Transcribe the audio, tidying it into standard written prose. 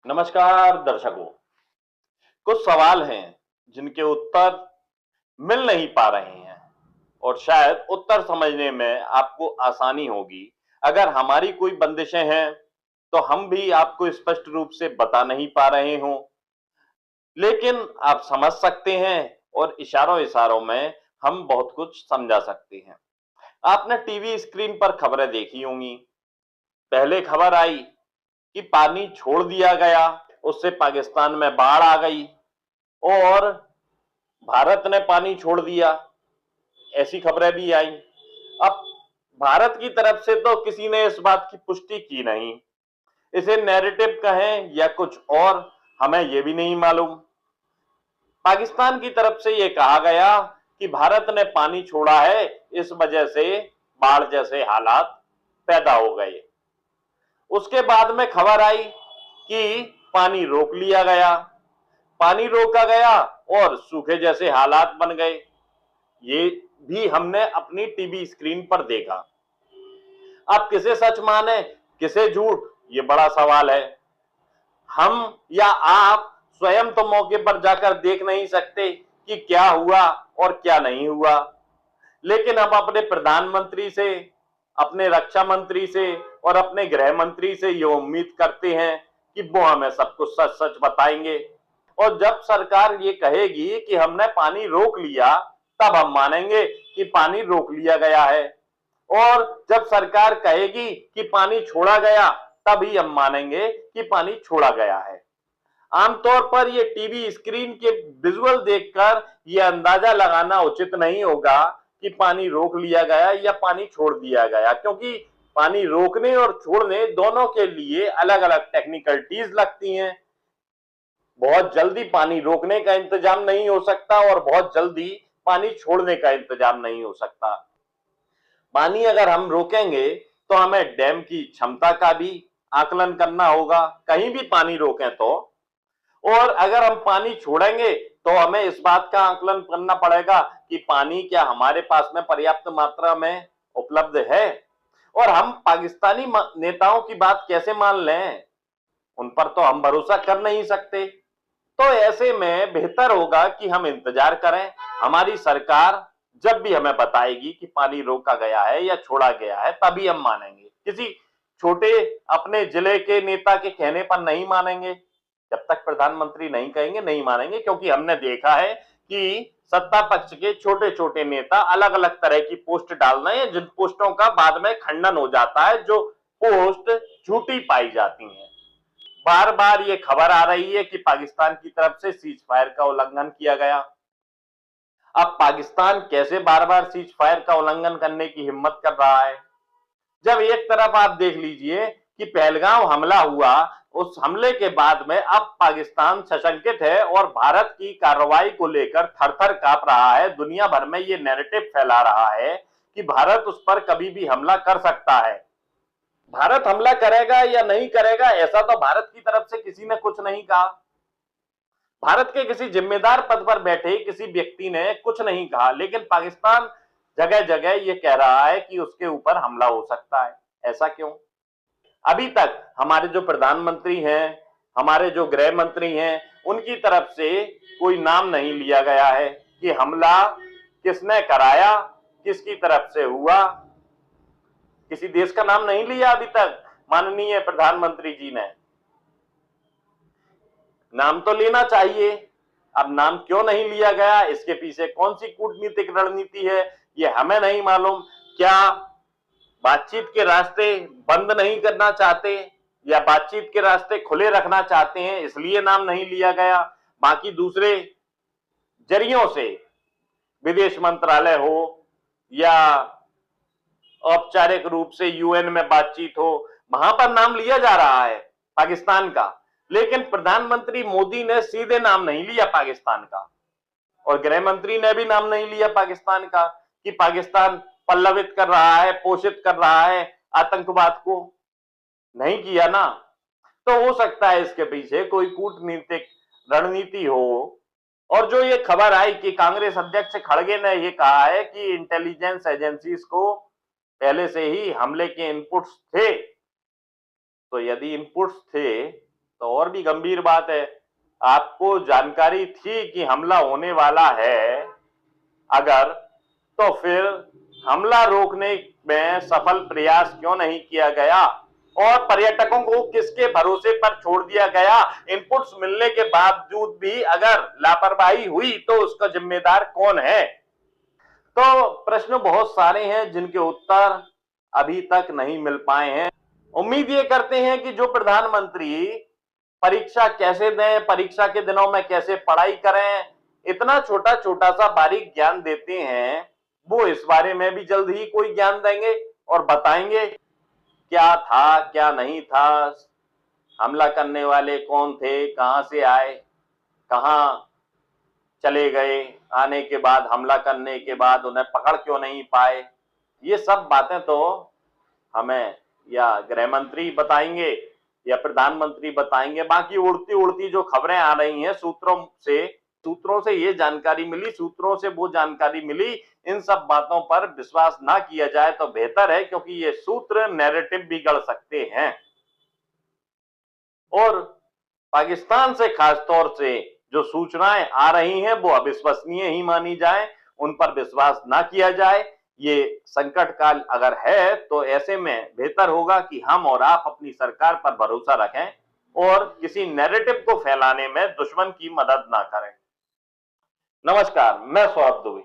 नमस्कार दर्शकों। कुछ सवाल हैं जिनके उत्तर मिल नहीं पा रहे हैं और शायद उत्तर समझने में आपको आसानी होगी। अगर हमारी कोई बंदिशें हैं तो हम भी आपको स्पष्ट रूप से बता नहीं पा रहे हों, लेकिन आप समझ सकते हैं और इशारों इशारों में हम बहुत कुछ समझा सकते हैं। आपने टीवी स्क्रीन पर खबरें देखी होंगी। पहले खबर आई कि पानी छोड़ दिया गया, उससे पाकिस्तान में बाढ़ आ गई और भारत ने पानी छोड़ दिया, ऐसी खबरें भी आई। अब भारत की तरफ से तो किसी ने इस बात की पुष्टि की नहीं। इसे नैरेटिव कहें या कुछ और, हमें यह भी नहीं मालूम। पाकिस्तान की तरफ से यह कहा गया कि भारत ने पानी छोड़ा है, इस वजह से बाढ़ जैसे हालात पैदा हो गए। उसके बाद में खबर आई कि पानी रोक लिया गया, पानी रोका गया और सूखे जैसे हालात बन गए। ये भी हमने अपनी टीवी स्क्रीन पर देखा। अब किसे सच माने किसे झूठ, ये बड़ा सवाल है। हम या आप स्वयं तो मौके पर जाकर देख नहीं सकते कि क्या हुआ और क्या नहीं हुआ, लेकिन हम अपने प्रधानमंत्री से, अपने रक्षा मंत्री से और अपने गृह मंत्री से ये उम्मीद करते हैं कि वो हमें सब कुछ सच सच बताएंगे। और जब सरकार ये कहेगी कि हमने पानी रोक लिया, तब हम मानेंगे कि पानी रोक लिया गया है। और जब सरकार कहेगी कि पानी छोड़ा गया, तभी हम मानेंगे कि पानी छोड़ा गया है। आमतौर पर ये टीवी स्क्रीन के विजुअल देखकर ये अंदाजा लगाना उचित नहीं होगा कि पानी रोक लिया गया या पानी छोड़ दिया गया, क्योंकि पानी रोकने और छोड़ने दोनों के लिए अलग अलग टेक्निकलिटीज लगती हैं। बहुत जल्दी पानी रोकने का इंतजाम नहीं हो सकता और बहुत जल्दी पानी छोड़ने का इंतजाम नहीं हो सकता। पानी अगर हम रोकेंगे तो हमें डैम की क्षमता का भी आकलन करना होगा, कहीं भी पानी रोकें तो। और अगर हम पानी छोड़ेंगे तो हमें इस बात का आकलन करना पड़ेगा कि पानी क्या हमारे पास में पर्याप्त मात्रा में उपलब्ध है। और हम पाकिस्तानी नेताओं की बात कैसे मान लें, उन पर तो हम भरोसा कर नहीं सकते। तो ऐसे में बेहतर होगा कि हम इंतजार करें। हमारी सरकार जब भी हमें बताएगी कि पानी रोका गया है या छोड़ा गया है, तभी हम मानेंगे। किसी छोटे अपने जिले के नेता के कहने पर नहीं मानेंगे। जब तक प्रधानमंत्री नहीं कहेंगे नहीं मानेंगे, क्योंकि हमने देखा है कि सत्ता पक्ष के छोटे छोटे नेता अलग अलग तरह की पोस्ट डाल रहे हैं, जिन पोस्टों का बाद में खंडन हो जाता है, जो पोस्ट झूठी पाई जाती हैं। बार बार ये खबर आ रही है कि पाकिस्तान की तरफ से सीज फायर का उल्लंघन किया गया। अब पाकिस्तान कैसे बार बार सीज फायर का उल्लंघन करने की हिम्मत कर रहा है, जब एक तरफ आप देख लीजिए कि पहलगाम हमला हुआ, उस हमले के बाद में अब पाकिस्तान सशंकित है और भारत की कार्रवाई को लेकर थर थर कांप रहा है। दुनिया भर में ये नैरेटिव फैला रहा है कि भारत उस पर कभी भी हमला कर सकता है। भारत हमला करेगा या नहीं करेगा, ऐसा तो भारत की तरफ से किसी ने कुछ नहीं कहा। भारत के किसी जिम्मेदार पद पर बैठे किसी व्यक्ति ने कुछ नहीं कहा, लेकिन पाकिस्तान जगह जगह ये कह रहा है कि उसके ऊपर हमला हो सकता है। ऐसा क्यों? अभी तक हमारे जो प्रधानमंत्री हैं, हमारे जो गृह मंत्री हैं, उनकी तरफ से कोई नाम नहीं लिया गया है कि हमला किसने कराया, किसकी तरफ से हुआ। किसी देश का नाम नहीं लिया अभी तक माननीय प्रधानमंत्री जी ने। नाम तो लेना चाहिए। अब नाम क्यों नहीं लिया गया, इसके पीछे कौन सी कूटनीतिक रणनीति है, ये हमें नहीं मालूम। क्या बातचीत के रास्ते बंद नहीं करना चाहते या बातचीत के रास्ते खुले रखना चाहते हैं, इसलिए नाम नहीं लिया गया? बाकी दूसरे जरियों से, विदेश मंत्रालय हो या औपचारिक रूप से यूएन में बातचीत हो, वहां पर नाम लिया जा रहा है पाकिस्तान का, लेकिन प्रधानमंत्री मोदी ने सीधे नाम नहीं लिया पाकिस्तान का और गृह मंत्री ने भी नाम नहीं लिया पाकिस्तान का कि पाकिस्तान पल्लवित कर रहा है, पोषित कर रहा है आतंकवाद को। नहीं किया ना। तो हो सकता है इसके पीछे कोई कूटनीतिक रणनीति हो। और जो ये खबर आई कि कांग्रेस अध्यक्ष खड़गे ने ये कहा है कि इंटेलिजेंस एजेंसीज को पहले से ही हमले के इनपुट्स थे, तो यदि इनपुट्स थे तो और भी गंभीर बात है, आपको जानकारी थी कि हमला होने वाला है अगर, तो फिर हमला रोकने में सफल प्रयास क्यों नहीं किया गया और पर्यटकों को किसके भरोसे पर छोड़ दिया गया? इनपुट्स मिलने के बावजूद भी अगर लापरवाही हुई तो उसका जिम्मेदार कौन है? तो प्रश्न बहुत सारे हैं जिनके उत्तर अभी तक नहीं मिल पाए हैं। उम्मीद ये करते हैं कि जो प्रधानमंत्री परीक्षा कैसे दें, परीक्षा के दिनों में कैसे पढ़ाई करें, इतना छोटा छोटा सा बारीक ज्ञान देते हैं, वो इस बारे में भी जल्द ही कोई ज्ञान देंगे और बताएंगे क्या था क्या नहीं था, हमला करने वाले कौन थे, कहां से आए, कहां चले गए, आने के बाद हमला करने के बाद उन्हें पकड़ क्यों नहीं पाए। ये सब बातें तो हमें या गृह मंत्री बताएंगे या प्रधानमंत्री बताएंगे। बाकी उड़ती उड़ती जो खबरें आ रही हैं सूत्रों से ये जानकारी मिली, सूत्रों से वो जानकारी मिली, इन सब बातों पर विश्वास ना किया जाए तो बेहतर है, क्योंकि ये सूत्र नैरेटिव बिगड़ सकते हैं। और पाकिस्तान से खासतौर से जो सूचनाएं आ रही हैं वो अविश्वसनीय ही मानी जाए, उन पर विश्वास ना किया जाए। ये संकट काल अगर है तो ऐसे में बेहतर होगा कि हम और आप अपनी सरकार पर भरोसा रखें और किसी नैरेटिव को फैलाने में दुश्मन की मदद ना करें। नमस्कार, मैं सौरभ दुबे।